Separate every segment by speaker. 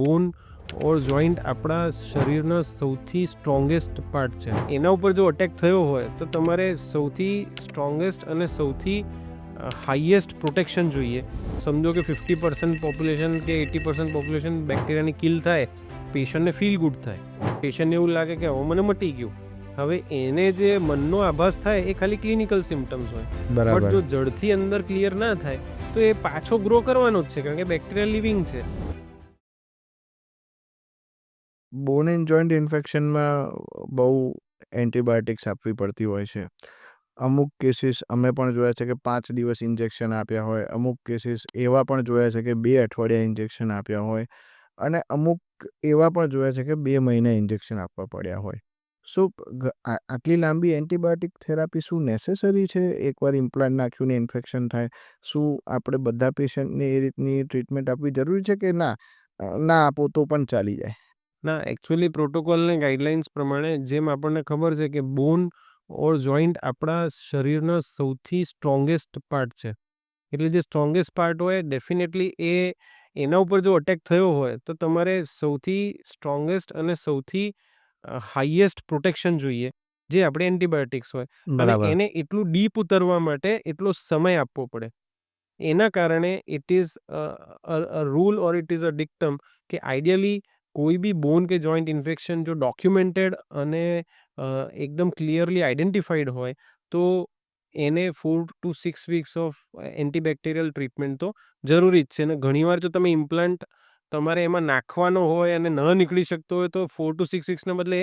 Speaker 1: બોન ઓર joint આપણા શરીરના સૌથી સ્ટ્રોંગેસ્ટ પાર્ટ છે. એના ઉપર જો અટેક થયો હોય તો તમારે સૌથી સ્ટ્રોંગેસ્ટ અને સૌથી હાઈએસ્ટ પ્રોટેક્શન જોઈએ. સમજો કે 50% પોપ્યુલેશન કે 80% પોપ્યુલેશન બેક્ટેરિયાની કિલ થાય, પેશન્ટને ફીલ ગુડ થાય, પેશન્ટને એવું લાગે કે હવે મને મટી ગયું. હવે એને જે મનનો આભાસ થાય એ ખાલી ક્લિનિકલ સિમ્ટમ્સ હોય, બટ
Speaker 2: બરાબર.
Speaker 1: જો જડથી અંદર ક્લિયર ના થાય તો એ પાછો ગ્રો કરવાનો જ છે, કારણ કે બેક્ટેરિયા લિવિંગ છે.
Speaker 2: બોન એન્ડ જોઈન્ટ ઇન્ફેક્શનમાં બહુ એન્ટિબાયોટિક્સ આપવી પડતી હોય છે. અમુક કેસીસ અમે પણ જોયા છે કે 5 દિવસ ઇન્જેક્શન આપ્યા હોય, અમુક કેસીસ એવા પણ જોયા છે કે 2 અઠવાડિયા ઇન્જેક્શન આપ્યા હોય, અને અમુક એવા પણ જોયા છે કે 2 મહિના ઇન્જેક્શન આપવા પડ્યા હોય. શું આટલી લાંબી એન્ટિબાયોટિક થેરાપી શું નેસેસરી છે? એકવાર ઇમ્પ્લાન્ટ નાખ્યું ને ઇન્ફેક્શન થાય, શું આપણે બધા પેશન્ટને એ રીતની ટ્રીટમેન્ટ આપવી જરૂરી છે કે ના આપો તો પણ ચાલી જાય?
Speaker 1: ના, એકચ્યુઅલી પ્રોટોકોલ ને ગાઈડલાઇન્સ પ્રમાણે જેમ આપણને ખબર છે કે બોન ઓર જોઈન્ટ આપણા શરીરનો સૌથી સ્ટ્રોંગેસ્ટ પાર્ટ છે. એટલે જે સ્ટ્રોંગેસ્ટ પાર્ટ હોય ડેફિનેટલી એના ઉપર જો અટેક થયો હોય તો તમારે સૌથી સ્ટ્રોંગેસ્ટ અને સૌથી હાઈએસ્ટ પ્રોટેક્શન જોઈએ, જે આપણે એન્ટિબાયોટિક્સ હોય. અને
Speaker 2: બરાબર.
Speaker 1: એને એટલું ડીપ ઉતરવા માટે એટલો સમય આપવો પડે. એના કારણે it is a rule or it is a dictum કે આઈડિયલી કોઈ બી બોન કે જોઈન્ટ ઇન્ફેક્શન જો ડોક્યુમેન્ટેડ અને એકદમ ક્લિયરલી આઈડેન્ટિફાઈડ હોય તો એને 4 to 6 weeks of antibacterial treatment તો જરૂરી જ છે. અને ઘણીવાર જો તમે ઇમ્પ્લાન્ટ તમારે એમાં નાખવાનો હોય અને ન નીકળી શકતો હોય તો 4 to 6 વીક્સના બદલે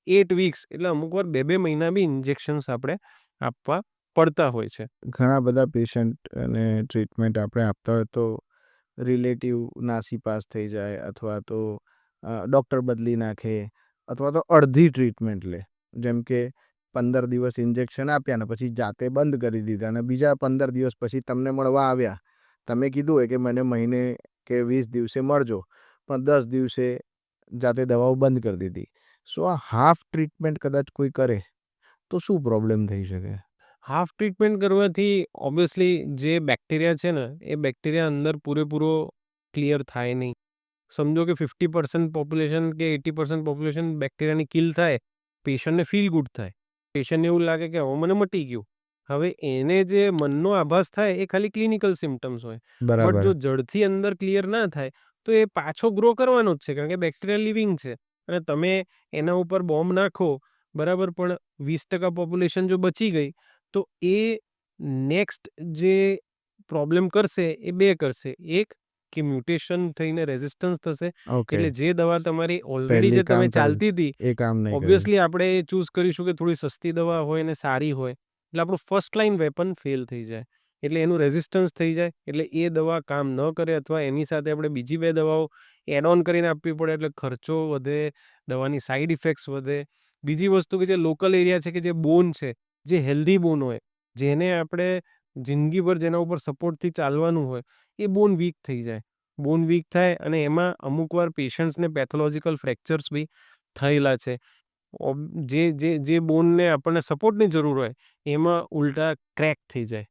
Speaker 1: 8 વીક્સ, એટલે અમુકવાર 2 મહિના બી ઇન્જેક્શન્સ આપણે આપવા પડતા હોય છે.
Speaker 2: ઘણા બધા પેશન્ટ અને ટ્રીટમેન્ટ આપણે આપતા હોય તો રિલેટિવ નાસીપાસ થઈ જાય, અથવા તો ડૉક્ટર બદલી નાખે, અથવા તો અડધી ટ્રીટમેન્ટ લે. જેમ કે 15 દિવસ ઇન્જેક્શન આપ્યા ને પછી જાતે બંધ કરી દીધા, અને બીજા 15 દિવસ પછી તમને મળવા આવ્યા. તમે કીધું હોય કે મને મહિને કે 20 દિવસે મળજો, પણ 10 દિવસે જાતે દવાઓ બંધ કરી દીધી. સો આ હાફ ટ્રીટમેન્ટ કદાચ કોઈ કરે તો શું પ્રોબ્લેમ થઈ શકે?
Speaker 1: હાફ ટ્રીટમેન્ટ કરવાથી ઓબ્વિયસલી જે બેક્ટેરિયા છે ને એ બેક્ટેરિયા અંદર પૂરેપૂરો ક્લિયર થાય નહીં. સમજો કે 50% પોપ્યુલેશન કે 80% પોપ્યુલેશન બેક્ટેરિયાની કિલ થાય, પેશન્ટને ફીલ ગુડ થાય, પેશન્ટને એવું લાગે કે હવે મને મટી ગયું. હવે એને જે મનનો આભાસ થાય એ ખાલી ક્લિનિકલ સિમ્ટમ્સ હોય, બટ
Speaker 2: બરાબર.
Speaker 1: જો જડથી અંદર ક્લિયર ના થાય તો એ પાછો ગ્રો કરવાનો જ છે, કારણ કે બેક્ટેરિયા લિવિંગ છે. અને તમે એના ઉપર બોમ્બ નાખો, બરાબર, પણ 20% પોપ્યુલેશન જો બચી ગઈ તો એ નેક્સ્ટ જે પ્રોબ્લેમ કરશે એ 2 કરશે. એક કે મ્યુટેશન થઈને રેઝિસ્ટન્સ થશે,
Speaker 2: ઓકે.
Speaker 1: એટલે જે દવા તમારી ઓલરેડી
Speaker 2: પહેલી
Speaker 1: જે તમે
Speaker 2: કામ કરે
Speaker 1: ચાલતી હતી,
Speaker 2: એ કામ નહીં કરે.
Speaker 1: ઓબ્વિયસલી આપણે એ ચૂઝ કરીશું કે થોડી સસ્તી દવા હોય ને સારી હોય, એટલે આપણું ફર્સ્ટ લાઈન વેપન ફેલ થઈ જાય. એટલે એનું રેઝિસ્ટન્સ થઈ જાય, એટલે એ દવા કામ ન કરે, અથવા એની સાથે આપણે બીજી 2 દવાઓ એડ ઓન કરીને આપવી પડે, એટલે ખર્ચો વધે, દવાની સાઈડ ઇફેક્ટ્સ વધે. બીજી વસ્તુ કે જે લોકલ એરિયા છે, કે જે બોન છે, જે હેલ્ધી બોન હોય, જેને આપણે જિંદગીભર જેના ઉપર સપોર્ટથી ચાલવાનું હોય, એ બોન વીક થઈ જાય. બોન વીક થાય અને એમાં અમુકવાર પેશન્ટ્સને પેથોલોજીકલ ફ્રેક્ચર્સ બી થયેલા છે. જે બોનને આપણને સપોર્ટની જરૂર હોય એમાં ઉલટા ક્રેક થઈ જાય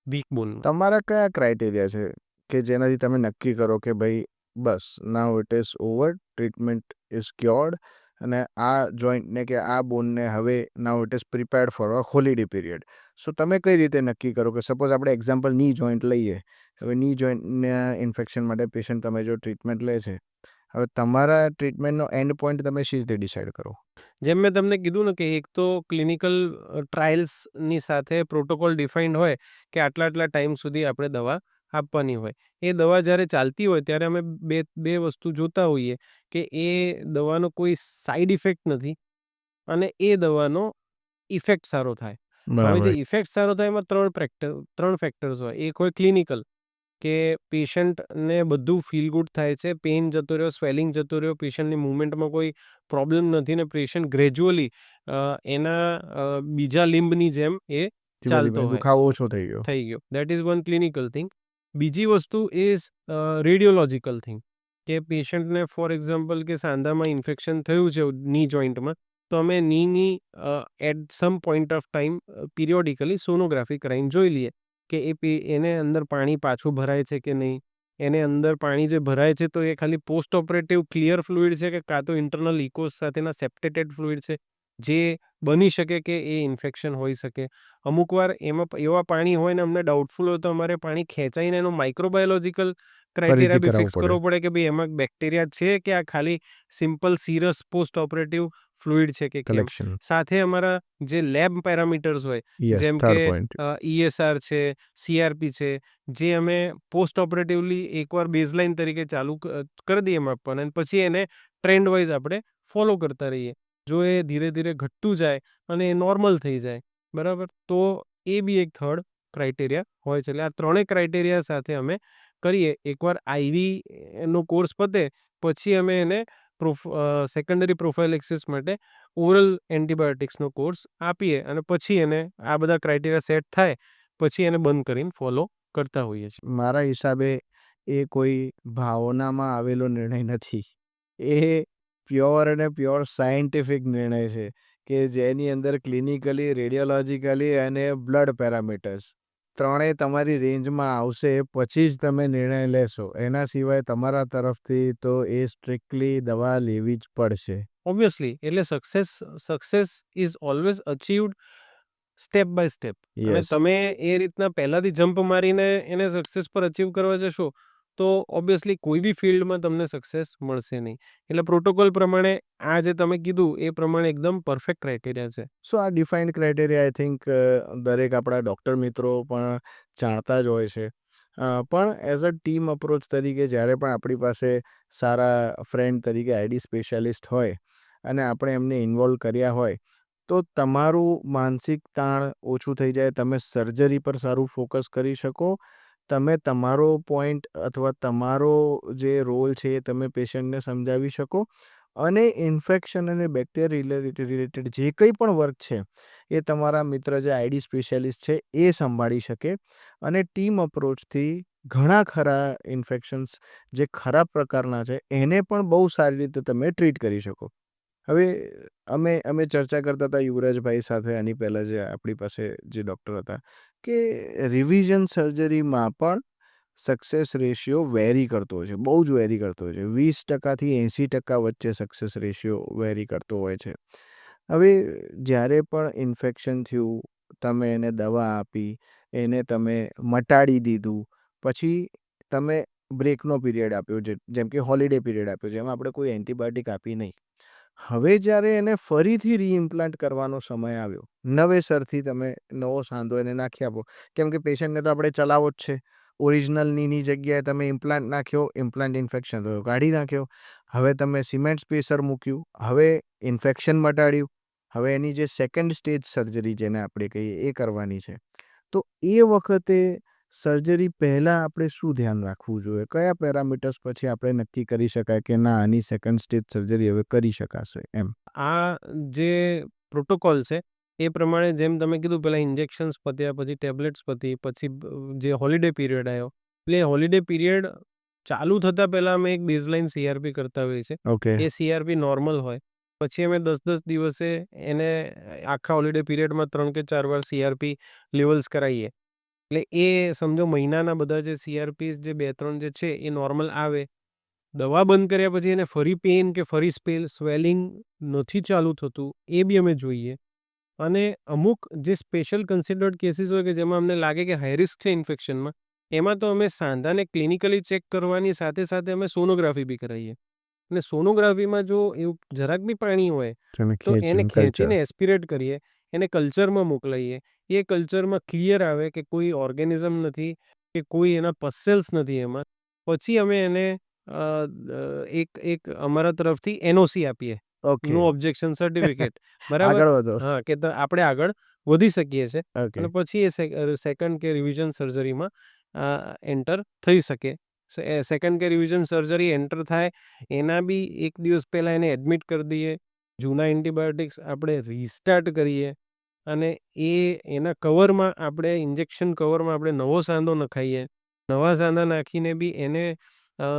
Speaker 1: વીક બોનમાં.
Speaker 2: તમારા કયા ક્રાઇટેરિયા છે કે જેનાથી તમે નક્કી કરો કે ભાઈ બસ now it is over, treatment is cured, અને આ જોઈન્ટને કે આ બોનને હવે now it is prepared for a holiday period? So તમે કઈ રીતે નક્કી કરો કે સપોઝ આપણે એક્ઝામ્પલ ની જોઈન્ટ લઈએ, હવે ની જોઈન્ટના ઇન્ફેક્શન માટે પેશન્ટ તમે જો ટ્રીટમેન્ટ લે છે, હવે તમારા ટ્રીટમેન્ટનો એન્ડ પોઈન્ટ તમે શી રીતે ડિસાઇડ કરો?
Speaker 1: જેમ મેં તમને કીધું ને કે એક તો ક્લિનિકલ ટ્રાયલ્સની સાથે પ્રોટોકોલ ડિફાઇન્ડ હોય કે આટલા આટલા ટાઈમ સુધી આપણે દવા આપવાની હોય. એ દવા જ્યારે ચાલતી હોય ત્યારે અમે બે વસ્તુ જોતા હોઈએ કે એ દવાનો કોઈ સાઈડ ઇફેક્ટ નથી અને એ દવાનો ઇફેક્ટ સારો થાય. હવે જે
Speaker 2: બરાબર.
Speaker 1: ઇફેક્ટ સારો થાય એમાં 3 ફેક્ટર્સ હોય. એક હોય ક્લિનિકલ, કે પેશન્ટને બધું ફીલ ગુડ થાય છે, પેઇન જતો રહ્યો, સ્વેલિંગ જતો રહ્યો, પેશન્ટની મૂવમેન્ટમાં કોઈ પ્રોબ્લેમ નથી, ને પેશન્ટ ગ્રેજ્યુઅલી એના બીજા લિમ્બની જેમ એ
Speaker 2: ધીમે ધીમે
Speaker 1: ચાલતો હોય,
Speaker 2: દુખાવો ઓછો થઈ ગયો.
Speaker 1: થઈ ગયો. That is one clinical thing. બીજી વસ્તુ ઇઝ રેડિયોલોજિકલ થિંગ, કે પેશન્ટને ફોર એક્ઝામ્પલ કે સાંધામાં ઇન્ફેક્શન થયું છે ની જોઈન્ટમાં, તો અમે નીની at some point of time periodically sonography કરાવીને જોઈ લઈએ કે એને અંદર પાણી પાછું ભરાય છે કે નહીં, એને અંદર પાણી જે ભરાય છે તો એ ખાલી પોસ્ટ ઓપરેટિવ ક્લિયર ફ્લુઇડ છે કે કાં તો ઇન્ટરનલ ઇકોસ સાથેના સેપ્ટેટેડ ફ્લુઇડ છે, જે બની શકે કે એ ઇન્ફેક્શન હોઈ શકે. અમુકવાર એમાં એવા પાણી હોય ને અમને ડાઉટફુલ હોય તો અમારે પાણી ખેંચાઈને એનો માઇક્રોબાયોલોજિકલ
Speaker 2: ફરીથી
Speaker 1: ક્રાઇટેરિયા બી
Speaker 2: કરાવવું
Speaker 1: ફિક્સ
Speaker 2: પડે.
Speaker 1: કરવો પડે કે ભાઈ એમાં બેક્ટેરિયા છે કે આ ખાલી સિમ્પલ સીરસ પોસ્ટ ઓપરેટિવ ફ્લુઇડ છે કે કેમ.
Speaker 2: કલેક્શન.
Speaker 1: સાથે અમારા જે લેબ પેરામીટર્સ હોય,
Speaker 2: યસ,
Speaker 1: જેમ કે
Speaker 2: થર્ડ પોઈન્ટ.
Speaker 1: ESR છે, CRP છે, જે અમે પોસ્ટ ઓપરેટિવલી એકવાર બેઝલાઇન તરીકે ચાલુ કરી દઈએ માપવાના અને પછી એને ટ્રેન્ડ વાઇઝ આપણે ફોલો કરતા રહીએ. જો એ ધીરે ધીરે ઘટતું જાય અને એ નોર્મલ થઈ જાય, બરાબર, તો એ બી એક થર્ડ ક્રાઇટેરિયા હોય છે. એટલે આ ત્રણેય ક્રાઇટેરિયા સાથે અમે કરીએ. એકવાર IV નો કોર્સ પતે પછી અમે એને સેકન્ડરી પ્રોફાઇલેક્સિસ માટે ઓરલ એન્ટિબાયોટિક્સનો કોર્સ આપીએ અને પછી એને આ બધા ક્રાઇટેરિયા સેટ થાય પછી એને બંધ કરીને ફોલો કરતા હોઈએ છીએ.
Speaker 2: મારા હિસાબે એ કોઈ ભાવનામાં આવેલો નિર્ણય નથી. એ પ્યોર અને પ્યોર સાયન્ટિફિક નિર્ણય છે કે જેની અંદર ક્લિનિકલી, રેડિયોલોજિકલી અને બ્લડ પેરામીટર્સ ત્રણેય તમારી રેન્જમાં આવશે પછી જ તમે નિર્ણય લેશો. એના સિવાય તમારા તરફથી તો એ સ્ટ્રિક્ટલી દવા લેવી જ પડશે.
Speaker 1: ઓબ્વિયસલી, એટલે success is always achieved step by step. અને
Speaker 2: યસ.
Speaker 1: તમે એ રીતના પહેલાથી જમ્પ મારીને એને સક્સેસ પર અચીવ કરવા જશો તો ઓબ્વિયસલી કોઈ બી ફિલ્ડમાં તમને સક્સેસ મળશે નહીં. એટલે પ્રોટોકોલ પ્રમાણે આ જે તમે કીધું એ પ્રમાણે એકદમ પરફેક્ટ ક્રાઇટેરિયા છે.
Speaker 2: સો આ ડિફાઇન્ડ ક્રાઇટેરિયા આઈ થિંક દરેક આપણા ડૉક્ટર મિત્રો પણ જાણતા જ હોય છે. પણ એઝ અ ટીમ અપ્રોચ તરીકે જ્યારે પણ આપણી પાસે સારા ફ્રેન્ડ તરીકે આઈડી સ્પેશિયાલિસ્ટ હોય અને આપણે એમને ઇન્વોલ્વ કર્યા હોય તો તમારું માનસિક તાણ ઓછું થઈ જાય. તમે સર્જરી પર સારું ફોકસ કરી શકો. તમે તમારો પોઈન્ટ અથવા તમારો જે રોલ છે એ તમે પેશન્ટને સમજાવી શકો અને ઇન્ફેક્શન અને બેક્ટેરિયા રિલેટેડ જે કંઈ પણ વર્ક છે એ તમારા મિત્ર જે આઈડી સ્પેશિયાલિસ્ટ છે એ સંભાળી શકે અને ટીમ અપ્રોચથી ઘણા ખરા ઇન્ફેક્શન્સ જે ખરાબ પ્રકારના છે એને પણ બહુ સારી રીતે તમે ટ્રીટ કરી શકો. હવે અમે ચર્ચા કરતા હતા યુવરાજભાઈ સાથે આની પહેલાં જે આપણી પાસે જે ડૉક્ટર હતા કે રિવિઝન સર્જરીમાં પણ સક્સેસ રેશિયો વેરી કરતો હોય છે, બહુ જ વેરી કરતો હોય છે. 20% થી 80% વચ્ચે સક્સેસ રેશિયો વેરી કરતો હોય છે. હવે જ્યારે પણ ઇન્ફેક્શન થયું, તમે એને દવા આપી, એને તમે મટાડી દીધું, પછી તમે બ્રેકનો પીરિયડ આપ્યો, જેમ કે હોલિડે પીરિયડ આપ્યો, જેમાં આપણે કોઈ એન્ટિબાયોટિક આપી નહીં. હવે જ્યારે એને ફરીથી રીઇમ્પ્લાન્ટ કરવાનો સમય આવ્યો, નવેસરથી તમે નવો સાંધો એને નાખી આપો, કેમ કે પેશન્ટને તો આપણે ચલાવવો જ છે. ઓરિજિનલની જગ્યાએ તમે ઇમ્પ્લાન્ટ નાખ્યો, ઇમ્પ્લાન્ટ ઇન્ફેક્શન થયો, કાઢી નાખ્યો. હવે તમે સિમેન્ટ સ્પેસર મૂક્યું, હવે ઇન્ફેક્શન મટાડ્યું. હવે એની જે સેકન્ડ સ્ટેજ સર્જરી જેને આપણે કહીએ એ કરવાની છે. તો એ વખતે સર્જરી પહેલાં આપણે શું ધ્યાન રાખવું જોઈએ? કયા પેરામીટર્સ પછી આપણે નક્કી કરી શકાય કે ના, આની સેકન્ડ સ્ટેજ સર્જરી હવે કરી શકાશે એમ?
Speaker 1: આ જે પ્રોટોકોલ છે એ પ્રમાણે જેમ તમે કીધું પહેલાં ઇન્જેક્શન્સ પત્યા, પછી ટેબ્લેટ્સ પતી, પછી જે હોલિડે પીરિયડ આવ્યો, એટલે હોલિડે પીરિયડ ચાલુ થતાં પહેલાં અમે એક બેઝલાઇન CRP કરતા હોઈએ છીએ.
Speaker 2: ઓકે.
Speaker 1: એ CRP નોર્મલ હોય પછી અમે 10-10 દિવસે એને આખા હોલિડે પીરિયડમાં 3 કે 4 વાર CRP લેવલ્સ કરાવીએ. એટલે એ સમજો મહિનાના બધા જે CRPs જે 2-3 જે છે એ નોર્મલ આવે. દવા બંધ કર્યા પછી એને ફરી પેઇન કે ફરી સ્વેલિંગ નથી ચાલુ થતું એ બી અમે જોઈએ. અને અમુક જે સ્પેશિયલ કન્સિડર્ડ કેસીસ હોય કે જેમાં અમને લાગે કે હાઈ રિસ્ક છે ઇન્ફેક્શનમાં, એમાં તો અમે સાંધાને ક્લિનિકલી ચેક કરવાની સાથે સાથે અમે સોનોગ્રાફી બી કરાવીએ. અને સોનોગ્રાફીમાં જો એવું જરાક બી પાણી હોય
Speaker 2: તમે
Speaker 1: તો એને
Speaker 2: ખેંચીને કલ્ચર.
Speaker 1: ખેંચીને એસ્પિરેટ કરીએ, એને કલ્ચરમાં મોકલાઈએ. એ કલ્ચરમાં ક્લિયર આવે કે કોઈ ઓર્ગેનિઝમ નથી કે કોઈ એના પસેલ્સ નથી એમાં. પછી અમે એને એક અમારા તરફથી NOC આપીએ,
Speaker 2: ઓકે.
Speaker 1: નો ઓબ્જેક્શન સર્ટિફિકેટ. બરાબર,
Speaker 2: આગળ વધો.
Speaker 1: હા, કે આપણે આગળ વધી શકીએ છીએ
Speaker 2: ઓકે.
Speaker 1: અને પછી એ સેકન્ડ કે રિવિઝન સર્જરીમાં એન્ટર થઈ શકે. સેકન્ડ કે રિવિઝન સર્જરી એન્ટર થાય એના બી 1 દિવસ પહેલાં એને એડમિટ કરી દઈએ. જૂના એન્ટિબાયોટિક્સ આપણે રિસ્ટાર્ટ કરીએ અને એના કવરમાં આપણે ઇન્જેક્શન કવરમાં આપણે નવો સાંધો નખાઈએ. નવા સાંધા નાખીને બી એને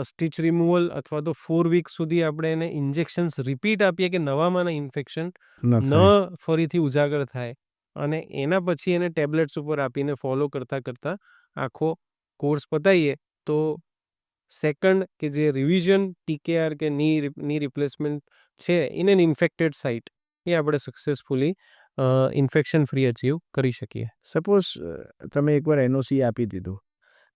Speaker 1: સ્ટિચ રિમૂવલ અથવા તો 4 વીક્સ સુધી આપણે એને ઇન્જેક્શન્સ રિપીટ આપીએ કે નવામાંના ઇન્ફેક્શન
Speaker 2: ન
Speaker 1: ન
Speaker 2: થાય.
Speaker 1: ફરીથી ઉજાગર થાય. અને એના પછી એને ટેબ્લેટ્સ ઉપર આપીને ફોલો કરતાં આખો કોર્સ પતાવીએ તો સેકન્ડ કે જે રિવિઝન, ટીકેઆર કે ની રિપ્લેસમેન્ટ છે ઇન એન ઇન્ફેક્ટેડ સાઇટ, એ આપણે સક્સેસફુલી ઇન્ફેક્શન ફ્રી અચીવ કરી શકીએ.
Speaker 2: સપોઝ તમે એકવાર એનઓસી આપી દીધું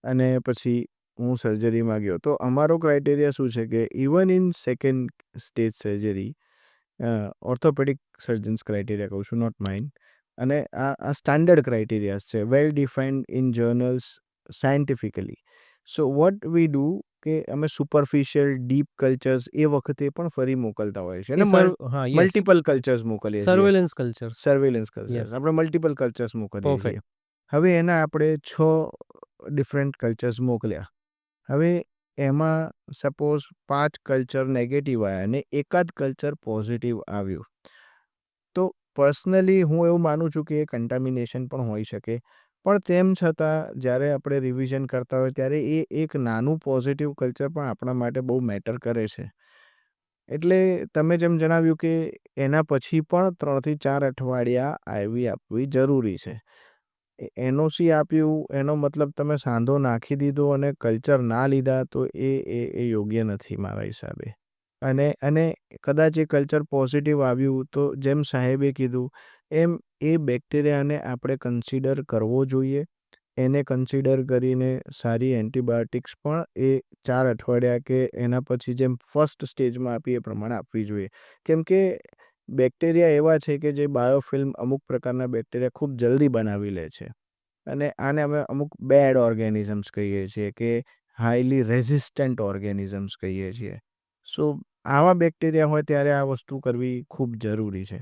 Speaker 2: અને પછી હું સર્જરીમાં ગયો, તો અમારો ક્રાઇટેરિયા શું છે કે even in second stage surgery, orthopaedic surgeons criteria કહું છું, નોટ માઇન્ડ, અને આ સ્ટાન્ડર્ડ ક્રાઇટેરિયાઝ છે, well defined in journals scientifically. So what we do કે અમે સુપરફિશિયલ ડીપ કલ્ચર્સ એ વખતે પણ ફરી મોકલતા હોય છે, અને
Speaker 1: હા, યસ.
Speaker 2: મલ્ટિપલ કલ્ચર્સ મોકલીએ છીએ,
Speaker 1: surveillance culture.
Speaker 2: Surveillance cultures,
Speaker 1: yes.
Speaker 2: આપણે મલ્ટિપલ કલ્ચર્સ મોકલીએ છીએ.
Speaker 1: પરફેક્ટ.
Speaker 2: હવે એના આપણે 6 ડિફરન્ટ કલ્ચર્સ મોકલ્યા. હવે એમાં સપોઝ 5 કલ્ચર નેગેટિવ આવ્યા અને એકાદ કલ્ચર પોઝિટિવ આવ્યું, તો પર્સનલી હું એવું માનું છું કે એ કન્ટામિનેશન પણ હોઈ શકે. પણ તેમ છતાં જ્યારે આપણે રિવિઝન કરતા હોય ત્યારે એ એક નાનું પોઝિટિવ કલ્ચર પણ આપણા માટે બહુ મેટર કરે છે. એટલે તમે જેમ જણાવ્યું કે એના પછી પણ 3 થી 4 અઠવાડિયા આઈવી આપવી જરૂરી છે. એનઓસી આપ્યું એનો મતલબ તમે સાંધો નાખી દીધો અને કલ્ચર ના લીધા, તો એ યોગ્ય નથી મારા હિસાબે. અને કદાચ એ કલ્ચર પોઝિટિવ આવ્યું તો જેમ સાહેબે કીધું એમ એ બેક્ટેરિયાને આપણે કન્સિડર કરવો જોઈએ. એને કન્સિડર કરીને સારી એન્ટિબાયોટિક્સ પણ એ 4 અઠવાડિયા કે એના પછી જેમ ફર્સ્ટ સ્ટેજમાં આપી એ પ્રમાણે આપવી જોઈએ. કેમ કે બેક્ટેરિયા એવા છે કે જે બાયોફિલ્મ અમુક પ્રકારના બેક્ટેરિયા ખૂબ જલ્દી બનાવી લે છે. અને આને અમે અમુક બેડ ઓર્ગેનિઝમ્સ કહીએ છીએ કે હાઈલી રેઝિસ્ટન્ટ ઓર્ગેનિઝમ્સ કહીએ છીએ. સો આવા બેક્ટેરિયા હોય ત્યારે આ વસ્તુ કરવી ખૂબ જરૂરી છે.